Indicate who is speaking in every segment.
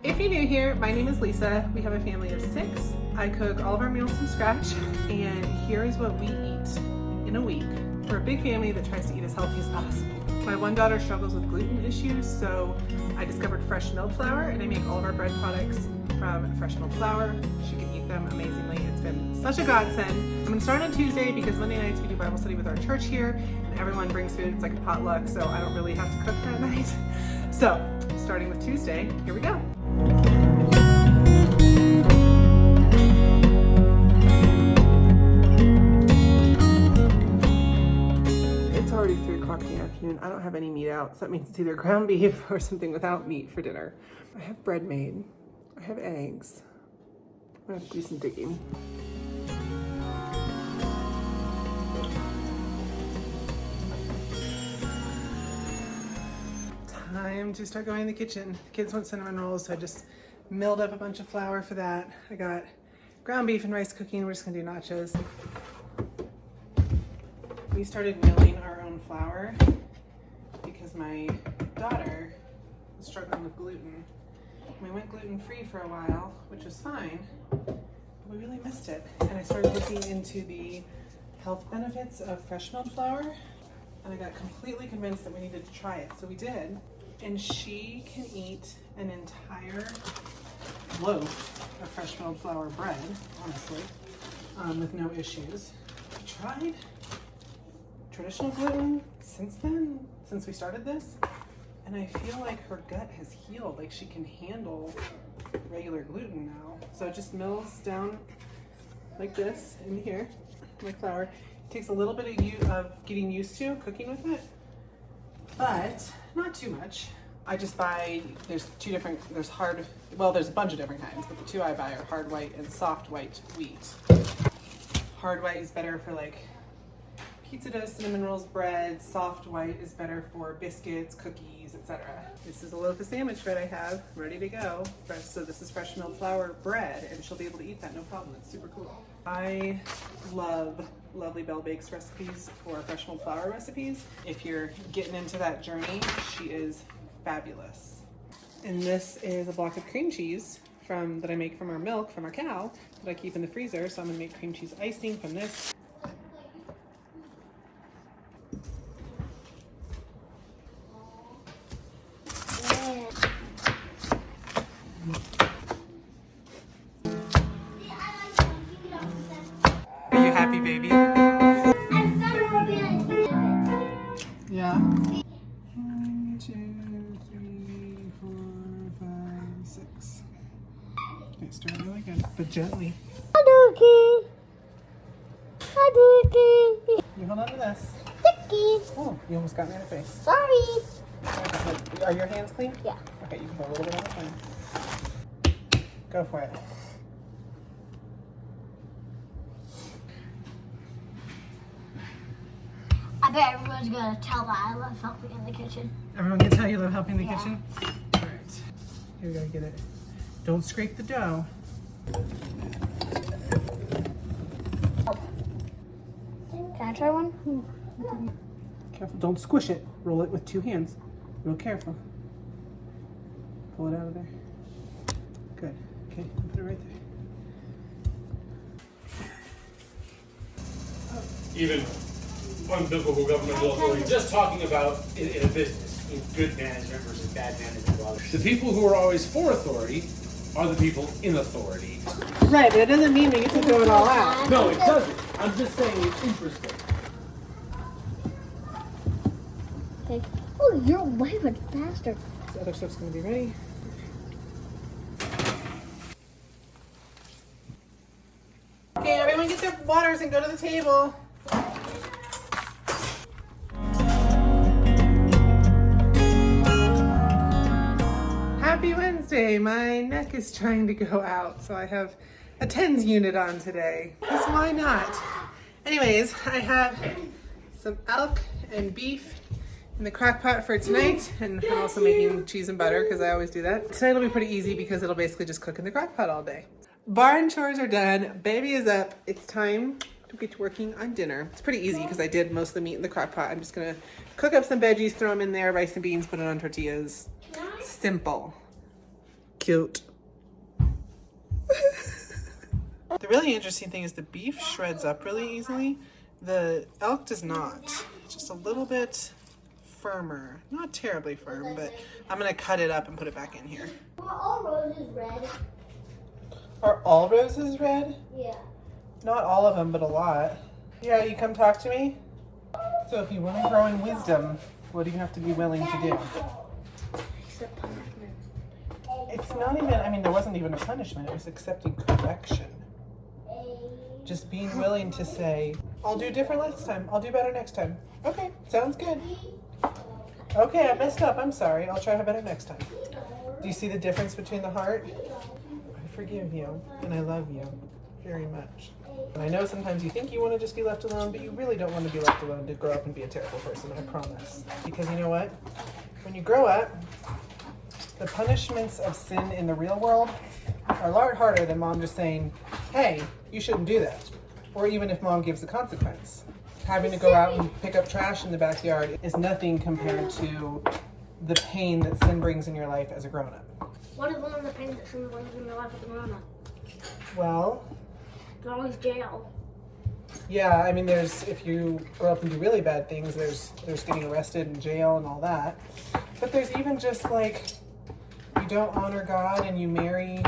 Speaker 1: If you're new here, my name is Lisa. We have a family of 6. I cook all of our meals from scratch, and here is what we eat in a week. We're a big family that tries to eat as healthy as possible. My one daughter struggles with gluten issues, so I discovered fresh milled flour, and I make all of our bread products from fresh milled flour. She can eat them amazingly. It's been such a godsend. I'm gonna start on Tuesday because Monday nights we do Bible study with our church here, and everyone brings food. It's like a potluck, so I don't really have to cook that night. So, starting with Tuesday, here we go. It's already 3 o'clock in the afternoon. I don't have any meat out, so that means it's either ground beef or something without meat for dinner. I have bread made. I have eggs. I'm gonna have to do some digging. Time to start going in the kitchen. The kids want cinnamon rolls, so I just milled up a bunch of flour for that. I got ground beef and rice cooking. We're just gonna do nachos. We started milling our own flour because my daughter was struggling with gluten. We went gluten-free for a while, which was fine, but we really missed it. And I started looking into the health benefits of fresh milled flour, and I got completely convinced that we needed to try it. So we did. And she can eat an entire loaf of fresh milled flour bread, honestly, with no issues. I tried traditional gluten since we started this, and I feel like her gut has healed. Like she can handle regular gluten now. So it just mills down like this in here, like flour. It takes a little bit of getting used to cooking with it, but not too much. I just buy, there's a bunch of different kinds, but the 2 I buy are hard white and soft white wheat. Hard white is better for like pizza dough, cinnamon rolls, bread. Soft white is better for biscuits, cookies, etc. This is a loaf of sandwich bread I have ready to go. So this is fresh milled flour bread, and she'll be able to eat that no problem. It's super cool. I love Lovely Bell Bakes recipes for fresh milled flour recipes. If you're getting into that journey, she is fabulous. And this is a block of cream cheese that I make from our milk from our cow that I keep in the freezer. So I'm gonna make cream cheese icing from this. Are you happy, baby? Yeah. 1, 2, 3, 4, 5, 6. Okay, stir it really good, but gently.
Speaker 2: Hi, Dookie. Hi, Dookie.
Speaker 1: You hold on to this.
Speaker 2: Dookie.
Speaker 1: Oh, you almost got me in the face.
Speaker 2: Sorry.
Speaker 1: Okay, are your hands clean?
Speaker 2: Yeah.
Speaker 1: Okay, you can put a little bit on the pan. Go for it.
Speaker 2: I bet everyone's gonna tell that I love helping in the kitchen.
Speaker 1: Everyone can tell you love helping in the
Speaker 2: Yeah.
Speaker 1: kitchen? All right. Here we gotta get it. Don't scrape the dough.
Speaker 2: Can I try one?
Speaker 1: Careful, don't squish it. Roll it with 2 hands. Real careful. Pull it out of there. Good. Okay, put it right there.
Speaker 3: Even unbiblical governmental authority, just talking about in a business, in good management versus bad management of others. The people who are always for authority are the people in authority.
Speaker 1: Right, but it doesn't mean we get to throw it all out.
Speaker 3: No, it doesn't. I'm just saying it's interesting.
Speaker 2: Okay. Oh, you're way much faster.
Speaker 1: This other stuff's gonna be ready. Okay, everyone get their waters and go to the table. Happy Wednesday. My neck is trying to go out, so I have a TENS unit on today. Because why not? Anyways, I have some elk and beef in the crock pot for tonight, and I'm also making cheese and butter because I always do that. Tonight will be pretty easy because it'll basically just cook in the crock pot all day. Barn chores are done. Baby is up. It's time to get working on dinner. It's pretty easy because I did most of the meat in the crock pot. I'm just gonna cook up some veggies, throw them in there, rice and beans, put it on tortillas. Simple. cute. The really interesting thing is the beef shreds up really easily. The elk does not. It's just a little bit firmer. Not terribly firm, but I'm gonna cut it up and put it back in here.
Speaker 2: Are all roses red?
Speaker 1: Are all roses red?
Speaker 2: Yeah.
Speaker 1: Not all of them, but a lot. Yeah, you come talk to me? So if you want to grow in wisdom, what do you have to be willing to do?
Speaker 2: Except punishment.
Speaker 1: It's not even, I mean, there wasn't even a punishment. It was accepting correction. Just being willing to say, I'll do different next time. I'll do better next time. Okay, sounds good. Okay, I messed up. I'm sorry. I'll try better next time. Do you see the difference between the heart? I forgive you, and I love you very much. And I know sometimes you think you want to just be left alone, but you really don't want to be left alone to grow up and be a terrible person, I promise. Because you know what? When you grow up, the punishments of sin in the real world are a lot harder than mom just saying, hey, you shouldn't do that. Or even if mom gives the consequence. Having to go out and pick up trash in the backyard is nothing compared to the pain that sin brings in your life as a grown-up.
Speaker 2: What is one of the pains that sin brings in your life as a grown-up?
Speaker 1: Well,
Speaker 2: There's always jail.
Speaker 1: yeah, I mean, if you grow up and do really bad things, there's getting arrested and jail and all that. But there's even just like, you don't honor God and you marry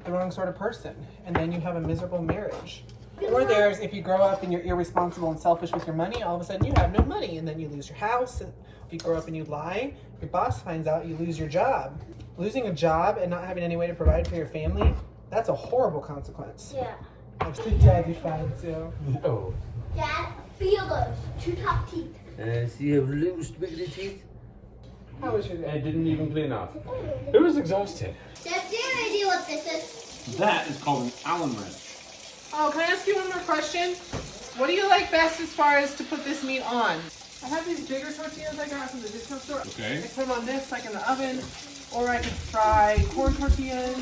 Speaker 1: the wrong sort of person, and then you have a miserable marriage. Or there's, if you grow up and you're irresponsible and selfish with your money, all of a sudden you have no money, and then you lose your house. If you grow up and you lie, your boss finds out, you lose your job. Losing a job and not having any way to provide for your family, that's a horrible consequence.
Speaker 2: Yeah.
Speaker 1: I'm still daddy fine too.
Speaker 4: Oh.
Speaker 2: Dad, feel those 2 top teeth.
Speaker 4: So you have loose wiggly teeth?
Speaker 1: How was your day?
Speaker 4: I didn't even clean up. It was exhausted.
Speaker 2: Dad, do you have any idea what this is?
Speaker 4: That is called an Allen wrench.
Speaker 1: Oh, can I ask you one more question? What do you like best as far as to put this meat on? I have these bigger tortillas I got from the discount store.
Speaker 4: Okay.
Speaker 1: I put them on this, like in the oven, or I could fry corn tortillas.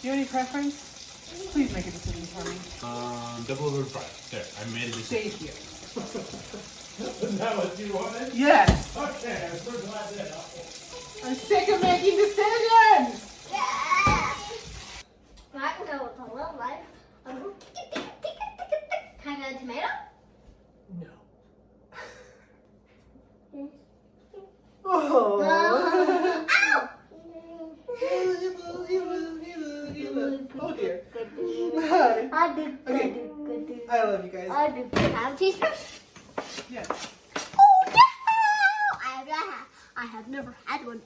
Speaker 1: Do you have any preference? Please make a decision for me.
Speaker 4: Double over fried. There, I made a decision.
Speaker 1: Thank you.
Speaker 4: Is that what you wanted?
Speaker 1: Yes.
Speaker 4: Okay, I'm so glad that.
Speaker 1: I'm sick of making decisions.
Speaker 2: Yeah. I can go with a little life. Can I get a tomato?
Speaker 1: No. Oh.
Speaker 2: Ow!
Speaker 1: Oh dear. Hi.
Speaker 2: I do.
Speaker 1: Okay. I love you guys.
Speaker 2: I do. Can I have cheese first?
Speaker 1: Yes.
Speaker 2: Oh no! I have never had one,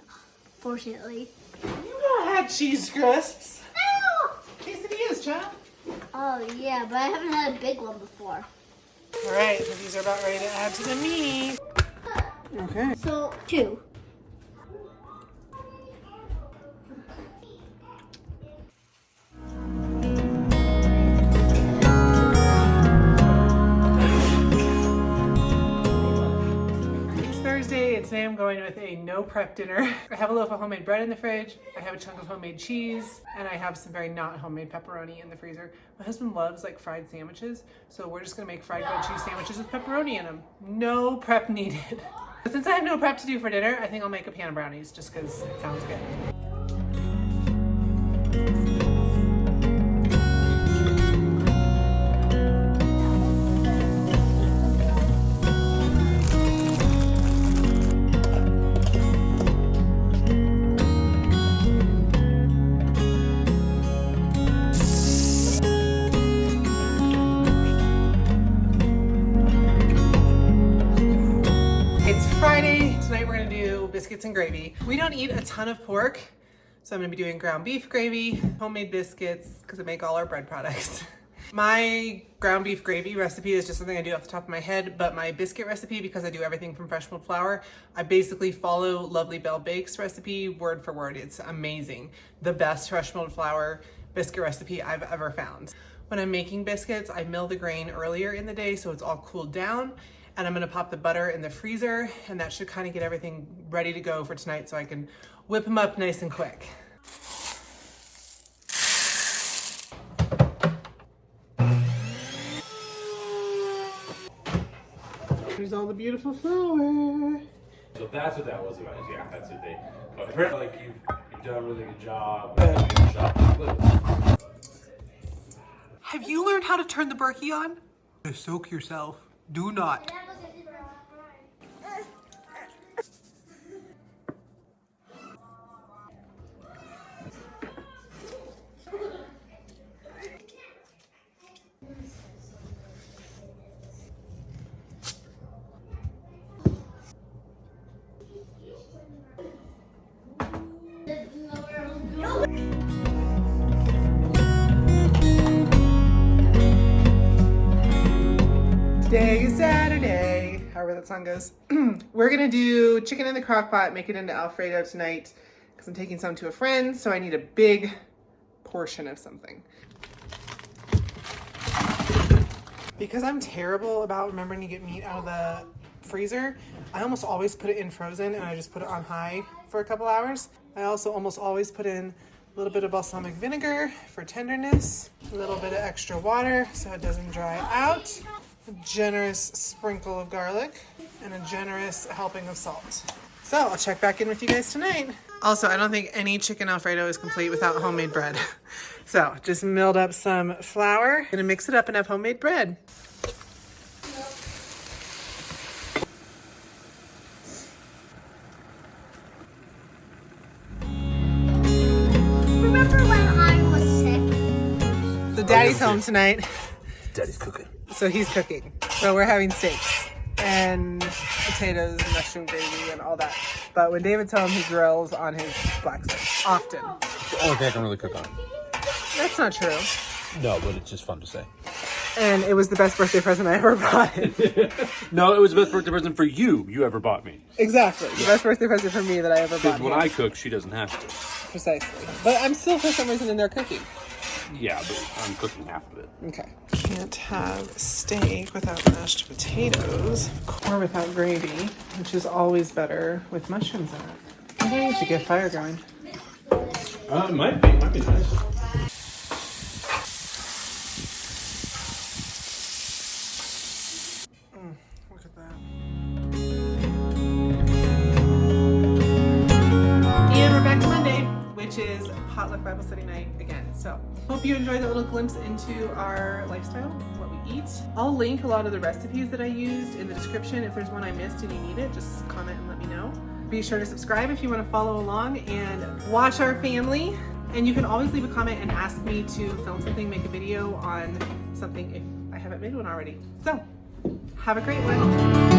Speaker 2: fortunately.
Speaker 1: You not had cheese crusts.
Speaker 2: No!
Speaker 1: Quesadillas, child.
Speaker 2: Oh yeah, but I haven't had a big one before.
Speaker 1: All right, so these are about ready to add to the meat. Okay.
Speaker 2: So 2.
Speaker 1: It's Thursday, and today I'm going with a no prep dinner. I have a loaf of homemade bread in the fridge, I have a chunk of homemade cheese, and I have some very not homemade pepperoni in the freezer. My husband loves like fried sandwiches, so we're just gonna make fried grilled cheese sandwiches with pepperoni in them. No prep needed. But since I have no prep to do for dinner, I think I'll make a pan of brownies just because it sounds good. Friday. Tonight we're gonna do biscuits and gravy. We don't eat a ton of pork, so I'm gonna be doing ground beef gravy, homemade biscuits, because I make all our bread products. My ground beef gravy recipe is just something I do off the top of my head, but my biscuit recipe, because I do everything from fresh milled flour, I basically follow Lovely Bell Bake's recipe word for word. It's amazing. The best fresh milled flour biscuit recipe I've ever found. When I'm making biscuits, I mill the grain earlier in the day so it's all cooled down. And I'm gonna pop the butter in the freezer, and that should kind of get everything ready to go for tonight so I can whip them up nice and quick. Here's all the beautiful flour.
Speaker 4: So that's what that was about. Yeah, that's what they. But apparently, like you You've done a really good job. Good job.
Speaker 1: Have you learned how to turn the Berkey on? Soak yourself. Do not. Today is Saturday, however that song goes. We're gonna do chicken in the crock pot, make it into Alfredo tonight, because I'm taking some to a friend, so I need a big portion of something. Because I'm terrible about remembering to get meat out of the freezer, I almost always put it in frozen and I just put it on high for a couple hours. I also almost always put in a little bit of balsamic vinegar for tenderness, a little bit of extra water so it doesn't dry out, a generous sprinkle of garlic, and a generous helping of salt. So I'll check back in with you guys tonight. Also, I don't think any chicken Alfredo is complete without homemade bread. So just milled up some flour, gonna mix it up and have homemade bread.
Speaker 2: Remember when I was sick?
Speaker 1: So Daddy's home tonight.
Speaker 3: Daddy's cooking.
Speaker 1: So he's cooking. So we're having steaks and potatoes and mushroom gravy and all that. But when David's home, he grills on his black stove. Often.
Speaker 4: The only thing I can really cook on.
Speaker 1: That's not true.
Speaker 4: No, but it's just fun to say.
Speaker 1: And it was the best birthday present I ever bought.
Speaker 4: No, it was the best birthday present for you ever bought me.
Speaker 1: Exactly. The best birthday present for me that I ever bought.
Speaker 4: Because when
Speaker 1: him.
Speaker 4: I cook, she doesn't have to.
Speaker 1: Precisely. But I'm still for some reason in there cooking.
Speaker 4: Yeah, but I'm cooking half of it.
Speaker 1: Okay. Can't have steak without mashed potatoes or without gravy, which is always better with mushrooms in it. I think we should get fire going.
Speaker 4: It might be nice.
Speaker 1: Look at that. And we're back to Monday, which is potluck Bible study night again. So hope you enjoyed that little glimpse into our lifestyle, what we eat. I'll link a lot of the recipes that I used in the description. If there's one I missed and you need it, just comment and let me know. Be sure to subscribe if you want to follow along and watch our family. And you can always leave a comment and ask me to film something, make a video on something if I haven't made one already. So have a great one.